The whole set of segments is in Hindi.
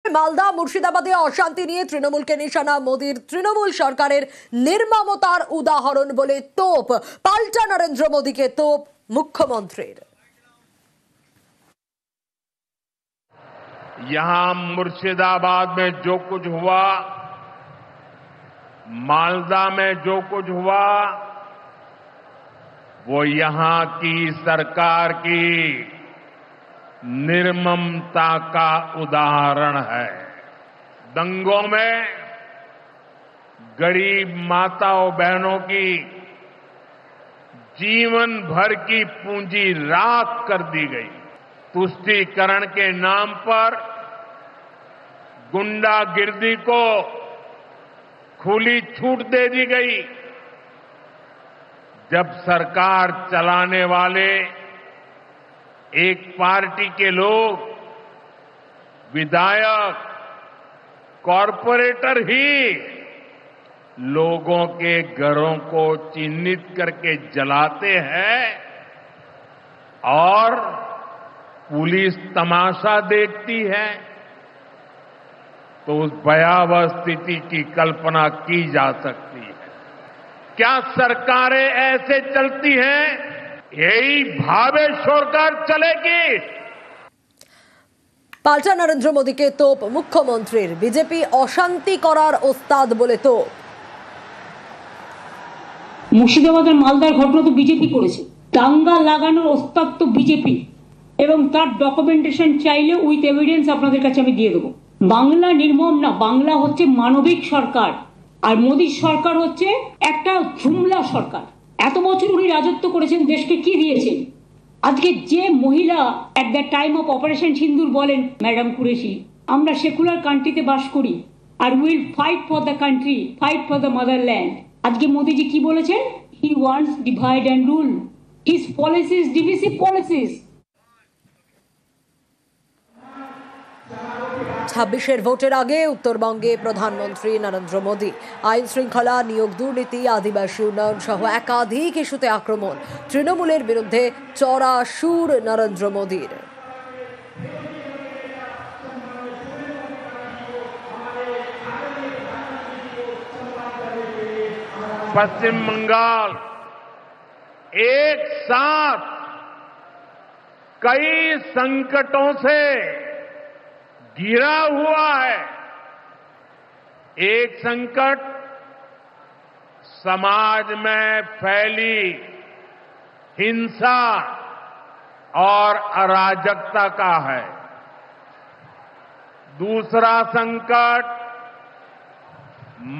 মালদা মুর্শিদাবাদে অশান্তি নিয়ে তৃণমূলকে নিশানা মোদীর তৃণমূল সরকারের নির্মমতার উদাহরণ বলে তোপ পাল্টা নরেন্দ্র মোদীকে তোপ মুখ্যমন্ত্রীর। यहाँ मुर्शिदाबाद में जो कुछ हुआ, मालदा में जो कुछ हुआ, वो यहाँ की सरकार की निर्ममता का उदाहरण है। दंगों में गरीब माताओं बहनों की जीवन भर की पूंजी राख कर दी गई। तुष्टीकरण के नाम पर गुंडागिर्दी को खुली छूट दे दी गई। जब सरकार चलाने वाले एक पार्टी के लोग, विधायक, कॉरपोरेटर ही लोगों के घरों को चिन्हित करके जलाते हैं और पुलिस तमाशा देखती है, तो उस भयावह स्थिति की कल्पना की जा सकती है। क्या सरकारें ऐसे चलती हैं? यही भावे छोड़कर चलेगी। পাল্টা নরেন্দ্র মোদীকে তোপ মুখ্যমন্ত্রীর। বিজেপি অশান্তি করার ওস্তাদ বলে তোপ। মুর্শিদাবাদের মালদার ঘটনা তো বিজেপি করেছে, দাঙ্গা লাগানোর ওস্তাদ তো বিজেপি, এবং তার ডকুমেন্টেশন চাইলে উইথ এভিডেন্স আপনাদের কাছে আমি দিয়ে দেবো। বাংলা নির্মম না, বাংলা হচ্ছে মানবিক সরকার, আর মোদীর সরকার হচ্ছে একটা জুমলা সরকার। এত বছর উনি রাজত্ব করেছেন, দেশকে কি দিয়েছেন? আজকে যে মহিলা at the time of operation Sindoor বলেন, ম্যাডাম কুরেশি, আমরা সেকুলার কান্ট্রিতে বাস করি আর will fight for the country, fight for the motherland. আজকে মোদীজি কি বলেছেন? He wants divide and rule, his policies divisive policies. 26 ভোটের আগে উত্তরবঙ্গে প্রধানমন্ত্রী নরেন্দ্র মোদী। আইন শৃঙ্খলা, নিয়োগ দুর্নীতি, আদিবাসী উন্নয়ন সহ একাধিক ইস্যুতে আক্রমণ। তৃণমূলের বিরুদ্ধে চড়া সুর নরেন্দ্র মোদীর। पश्चिम बंगाल एक साथ कई संकटों से घिरा हुआ है। एक संकट समाज में फैली हिंसा और अराजकता का है। दूसरा संकट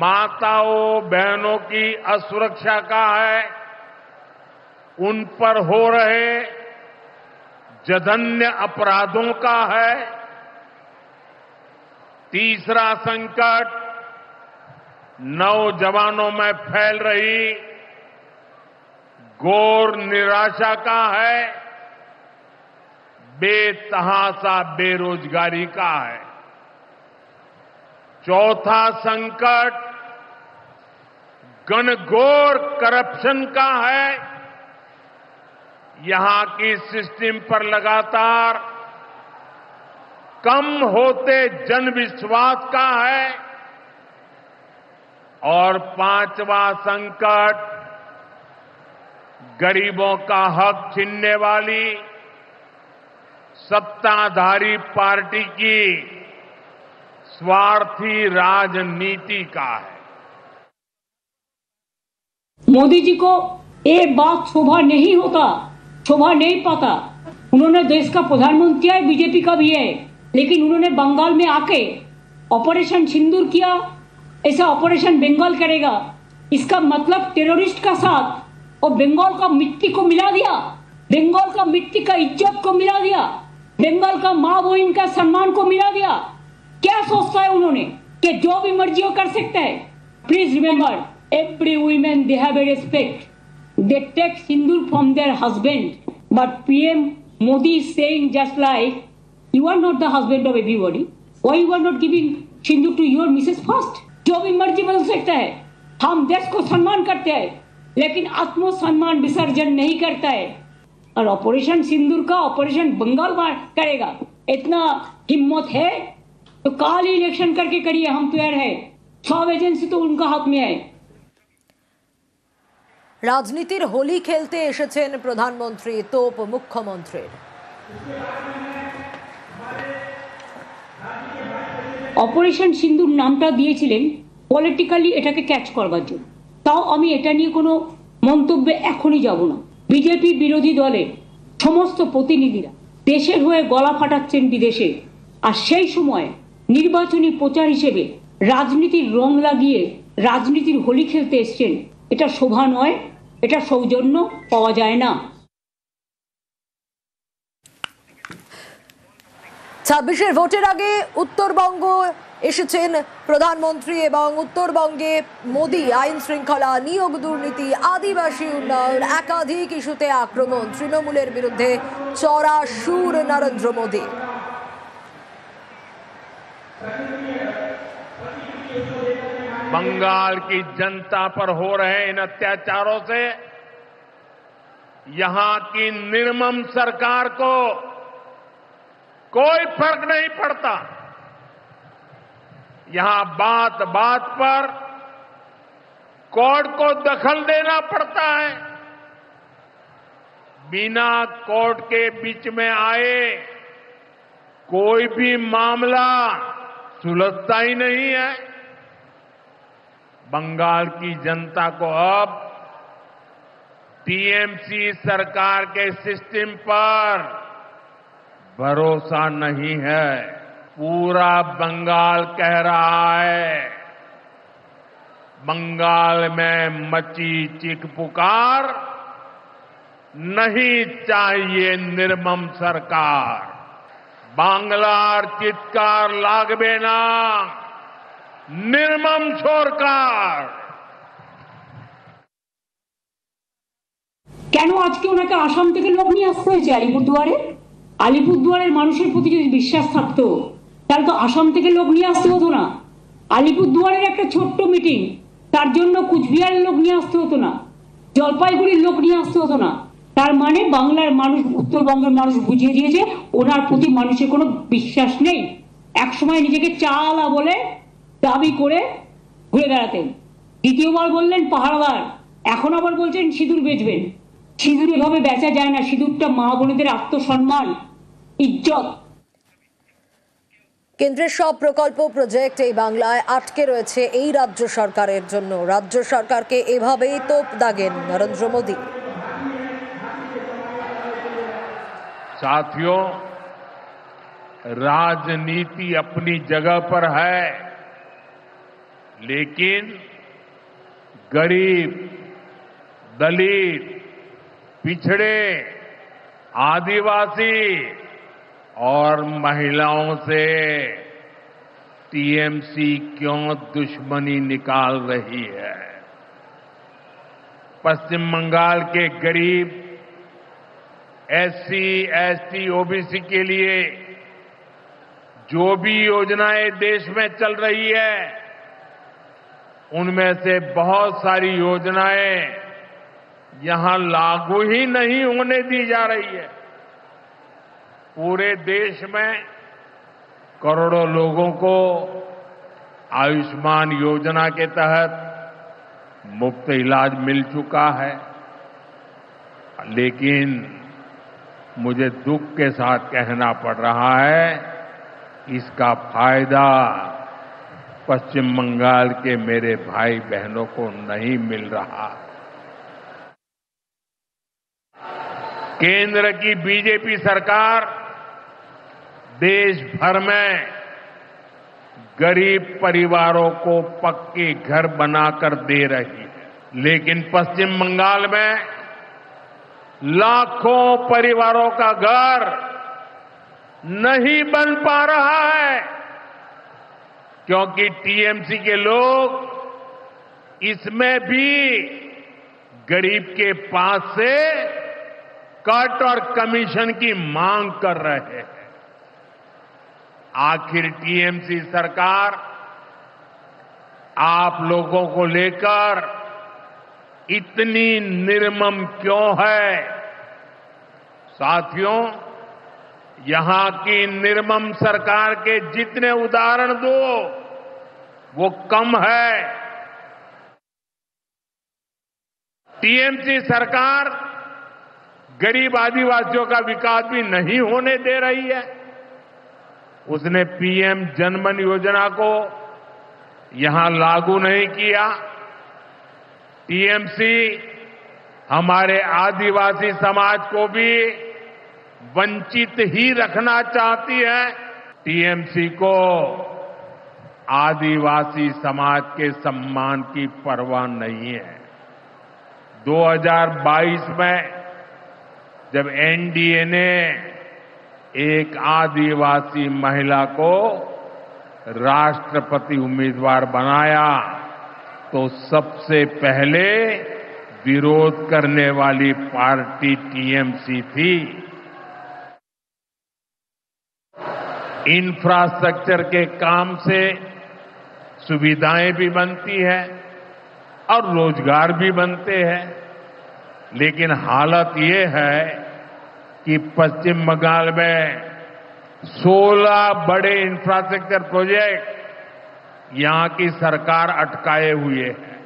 माताओं बहनों की असुरक्षा का है, उन पर हो रहे जघन्य अपराधों का है। तीसरा संकट नौजवानों में फैल रही घोर निराशा का है, बेतहाशा बेरोजगारी का है। चौथा संकट घनघोर करप्शन का है। यहां की सिस्टम पर लगातार कम होते जन विश्वास का है। और पांचवा संकट गरीबों का हक छीनने वाली सत्ताधारी पार्टी की स्वार्थी राजनीति का है। मोदी जी को ये बात शोभा नहीं होता, शोभा नहीं पाता। उन्होंने देश का प्रधानमंत्री है, बीजेपी का भी है, लेकिन उन्होंने बंगाल में आके ऑपरेशन सिंदूर किया। ऐसा ऑपरेशन बंगाल करेगा, इसका मतलब टेररिस्ट का साथ और बंगाल का मिट्टी को मिला दिया, बंगाल का मिट्टी का इज्जत को मिला दिया, बंगाल का माँ बहन का सम्मान को मिला दिया। क्या सोचता है उन्होंने कि जो भी मर्जी वो कर सकता है? Please remember, every women they have a respect, they take sindoor from their husband, but PM Modi is saying just like you are not the husband of everybody. Why you are not giving Sindoor to your Mrs first? जो भी मर्जी बदल सकता है। हम देश को सम्मान करते हैं, लेकिन आत्मसम्मान विसर्जन नहीं करता है। और ऑपरेशन सिंदूर का ऑपरेशन बंगाल करेगा, इतना हिम्मत है? तो काल ही इलेक्शन करके करिए, हम तैयार है। सब एजेंसी तो उनका हाथ में है। রাজনীতির হোলি খেলতে এসেছেন প্রধানমন্ত্রী, তোপ মুখ্যমন্ত্রীর। অপারেশন সিন্দুর নামটা দিয়েছিলেন পলিটিক্যালি এটাকে ক্যাচ করবার জন্য। তাও আমি এটা নিয়ে কোনো মন্তব্যে এখনই যাব না। বিজেপি বিরোধী দলের সমস্ত প্রতিনিধিরা দেশের হয়ে গলা ফাটাচ্ছেন বিদেশে, আর সেই সময় নির্বাচনী প্রচার হিসেবে রাজনীতির রং লাগিয়ে রাজনীতির হোলি খেলতে এসছেন। এটা শোভা নয়, এটা সৌজন্য পাওয়া যায় না। 26-এর ভোটের আগে উত্তরবঙ্গ এসেছেন প্রধানমন্ত্রী এবং উত্তরবঙ্গে মোদি আইন শৃঙ্খলা, নিয়োগ দুর্নীতি, আদিবাসী উন্নয়ন, একাধিক ইস্যুতে আক্রমণ। তৃণমূলের বিরুদ্ধে চড়া সুর নরেন্দ্র মোদি। बंगाल की जनता पर हो रहे इन अत्याचारों से यहां की निर्मम सरकार को कोई फर्क नहीं पड़ता। यहां बात बात पर कोर्ट को दखल देना पड़ता है। बिना कोर्ट के बीच में आए कोई भी मामला सुलझता ही नहीं है। बंगाल की जनता को अब टीएमसी सरकार के सिस्टम पर भरोसा नहीं है। पूरा बंगाल कह रहा है, बंगाल में मची चीख पुकार, नहीं चाहिए निर्मम सरकार। बांग्लार चित्कार लागबे ना निर्मम সরকার। কেন আজকে ওনাকে আসাম থেকে লোক নিয়ে আসতে হয়েছে আলিপুরদুয়ারে? আলিপুরদুয়ারের মানুষের প্রতি যদি বিশ্বাস থাকতো তাহলে তো আসাম থেকে লোক নিয়ে আসতে হতো না। আলিপুরদুয়ারের একটা ছোট্ট মিটিং, তার জন্য কুচবিহারের লোক নিয়ে আসতে হতো না, জলপাইগুড়ির লোক নিয়ে আসতে হতো না। তার মানে বাংলার মানুষ, উত্তরবঙ্গের মানুষ বুঝিয়ে দিয়েছে ওনার প্রতি মানুষের কোনো বিশ্বাস নেই। একসময় নিজেকে চালা বলে দাবি করে ঘুরে বেড়াতেন, দ্বিতীয়বার বললেন পাহাড়দার, এখন আবার বলছেন সিঁদুর বেচবেন। সিঁদুর এভাবে বেচা যায় না। সিঁদুরটা মা বোনেদের আত্মসম্মান, ইজ্জত। কেন্দ্রের সব প্রকল্প প্রজেক্ট এই বাংলায় আটকে রয়েছে এই রাজ্য সরকারের জন্য। রাজ্য সরকারকে এভাবেই তোপ দাগেন নরেন্দ্র মোদি। साथियों, राजनीति अपनी जगह पर है, लेकिन गरीब, दलित, पिछड़े, आदिवासी और महिलाओं से टीएमसी क्यों दुश्मनी निकाल रही है? पश्चिम बंगाल के गरीब, एससी, एसटी, ओबीसी के लिए जो भी योजनाएं देश में चल रही है, उनमें से बहुत सारी योजनाएं यहां लागू ही नहीं होने दी जा रही है। पूरे देश में करोड़ों लोगों को आयुष्मान योजना के तहत मुफ्त इलाज मिल चुका है, लेकिन मुझे दुख के साथ कहना पड़ रहा है, इसका फायदा पश्चिम बंगाल के मेरे भाई बहनों को नहीं मिल रहा। केंद्र की बीजेपी सरकार देश भर में गरीब परिवारों को पक्के घर बनाकर दे रही है, लेकिन पश्चिम बंगाल में लाखों परिवारों का घर नहीं बन पा रहा है, क्योंकि टीएमसी के लोग इसमें भी गरीब के पास से कट और कमीशन की मांग कर रहे हैं। आखिर टीएमसी सरकार आप लोगों को लेकर इतनी निर्मम क्यों है? साथियों, यहां की निर्मम सरकार के जितने उदाहरण दो वो कम है। टीएमसी सरकार गरीब आदिवासियों का विकास भी नहीं होने दे रही है। उसने पीएम जनधन योजना को यहां लागू नहीं किया। टीएमसी हमारे आदिवासी समाज को भी वंचित ही रखना चाहती है। टीएमसी को आदिवासी समाज के सम्मान की परवाह नहीं है। 2022 में जब एनडीए ने एक आदिवासी महिला को राष्ट्रपति उम्मीदवार बनाया तो सबसे पहले विरोध करने वाली पार्टी टीएमसी थी। इंफ्रास्ट्रक्चर के काम से सुविधाएं भी बनती है और रोजगार भी बनते हैं, लेकिन हालत ये है कि पश्चिम बंगाल में 16 बड़े इंफ्रास्ट्रक्चर प्रोजेक्ट यहां की सरकार अटकाए हुए है।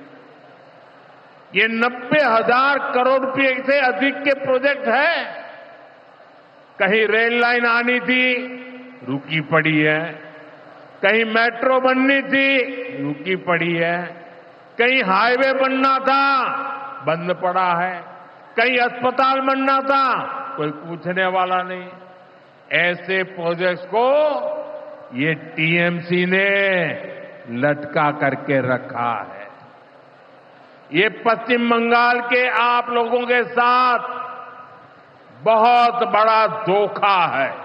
ये 90,000 करोड़ रुपए से अधिक के प्रोजेक्ट हैं। कहीं रेल लाइन आनी थी, रुकी पड़ी है। कहीं मेट्रो बननी थी, रुकी पड़ी है। कहीं हाईवे बनना था, बंद पड़ा है। कहीं अस्पताल बनना था, कोई पूछने वाला नहीं। ऐसे प्रोजेक्ट्स को ये टीएमसी ने लटका करके रखा है। ये पश्चिम बंगाल के आप लोगों के साथ बहुत बड़ा धोखा है।